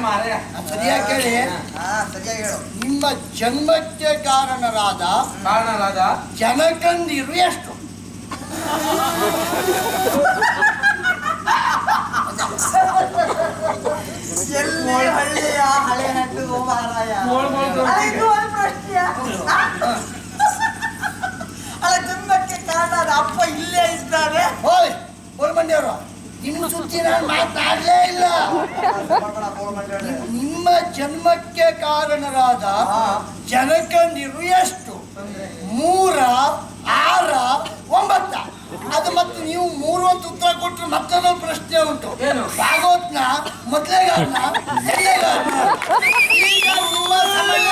ಸರಿಯಾಗಿ ಕೇಳಿ. ಸರಿಯಾಗಿ ಹೇಳು. ನಿಮ್ಮ ಜನ್ಮಕ್ಕೆ ಕಾರಣರಾದ ಜನಕಂದಿರು ಎಷ್ಟು? ಎಲ್ಲಿ ಹಳ್ಳಿಯ ಹಳೆ ಹಟ್ಟು ಮಾರಾಯ. ಅಲ್ಲ ಜನ್ಮಕ್ಕೆ ಕಾರಣ ಅಪ್ಪ ಇಲ್ಲೇ ಇದ್ದಾರೆ. ಹೋಯ್ ಗೋಲ್ಮಂಡಿಯವರು, ನಿಮ್ಮ ಸುದ್ದಿ ನಾನು ಮಾತನಾಡಲೇ ಇಲ್ಲ. ನಿಮ್ಮ ಜನ್ಮಕ್ಕೆ ಕಾರಣರಾದ ಜನಕಂದಿರು ಎಷ್ಟು? 3, 6, 9? ಅದು ಮತ್ತೆ ನೀವು 3 ಅಂತ ಉತ್ತರ ಕೊಟ್ಟರೆ ಮತ್ತೊಂದು ಪ್ರಶ್ನೆ ಉಂಟು. ಭಾಗವತ್ನ ಮೊದಲೇಗಾರನ ಎರಡೇಗಾರನ? ಈಗ ನಿಮ್ಮ ಸಮಯ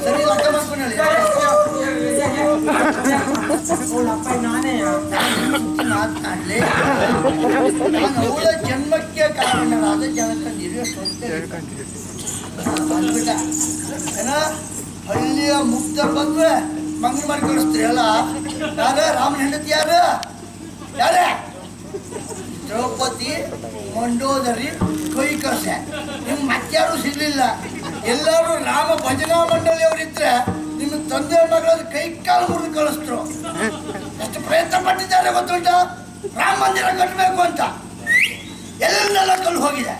ಸರಿ ಲೆಕ್ಕ ಮಾಡ್ಕೊಂಡು ಮಾತನಾಡಲಿ. ನಾನು ಅವಳ ಜನ್ಮಕ್ಕೆ ಕಾರಣರಾದ ಜನಕಂದಿರು ಎಷ್ಟು ಅಂದ್ಬಿಟ್ಟ. ಏನ ಹಳ್ಳಿಯ ಮುಗ್ಧ ಬಂದ್ರೆ ಮಂಗ್ಳು ಮಾಡಿ ಕಳಿಸ್ತೀರಿ ಅಲ್ಲ? ಯಾರ ರಾಮನ ಹೆಂಡತಿ ಯಾರು? ಯಾರೇ? ದ್ರೌಪದಿ, ಮಂಡೋದರಿ, ಕೈಕಸೆ. ನಿಮ್ಗೆ ಮತ್ತಾರು ಸಿಗ್ಲಿಲ್ಲ. ಎಲ್ಲರೂ ರಾಮ ಭಜನಾ ಮಂಡಳಿಯವರಿದ್ರೆ ನಿಮ್ಮ ತಂದೆ ಮಗಳ ಕೈ ಕಾಲು ಮುರಿದು ಕಳಿಸ್ತರು. ಎಷ್ಟು ಪ್ರಯತ್ನ ಪಟ್ಟಿದ್ದಾರೆ ಗೊತ್ತುಂಟ? ರಾಮ ಮಂದಿರ ಕಟ್ಟಬೇಕು ಅಂತ ಎಲ್ಲೆಲ್ಲ ಕಲ್ಲು ಹೋಗಿದೆ.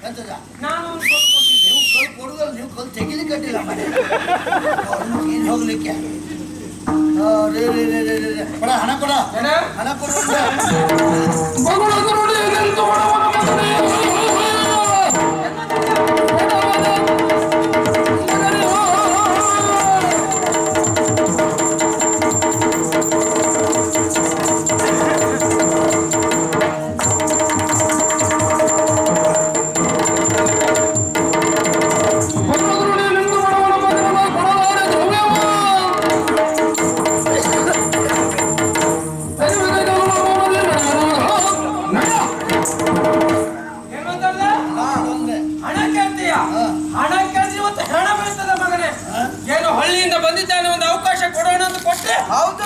ಎಂತದ? ನೀವು ಕಲ್ಲು ಕೊಡುದಲ್ಲ, ನೀವು ಕಲ್ಲು ತೆಗಿಲಿ ಕಟ್ಟಿಲ್ಲ ಮನೆ ಹೋಗ್ಲಿಕ್ಕೆ. ಕೊಡ ಹಣ, ಕೊಡ ಹಣ ಕೊಡ.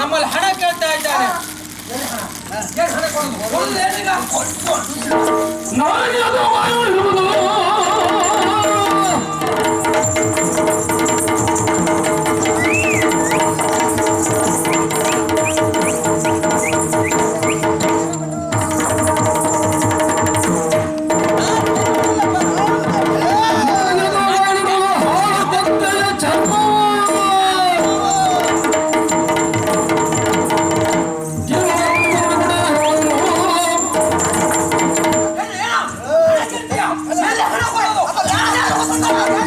ನಮ್ಮಲ್ಲಿ ಹಣ ಕೇಳ್ತಾ ಇದ್ದಾನೆ. ಹಣ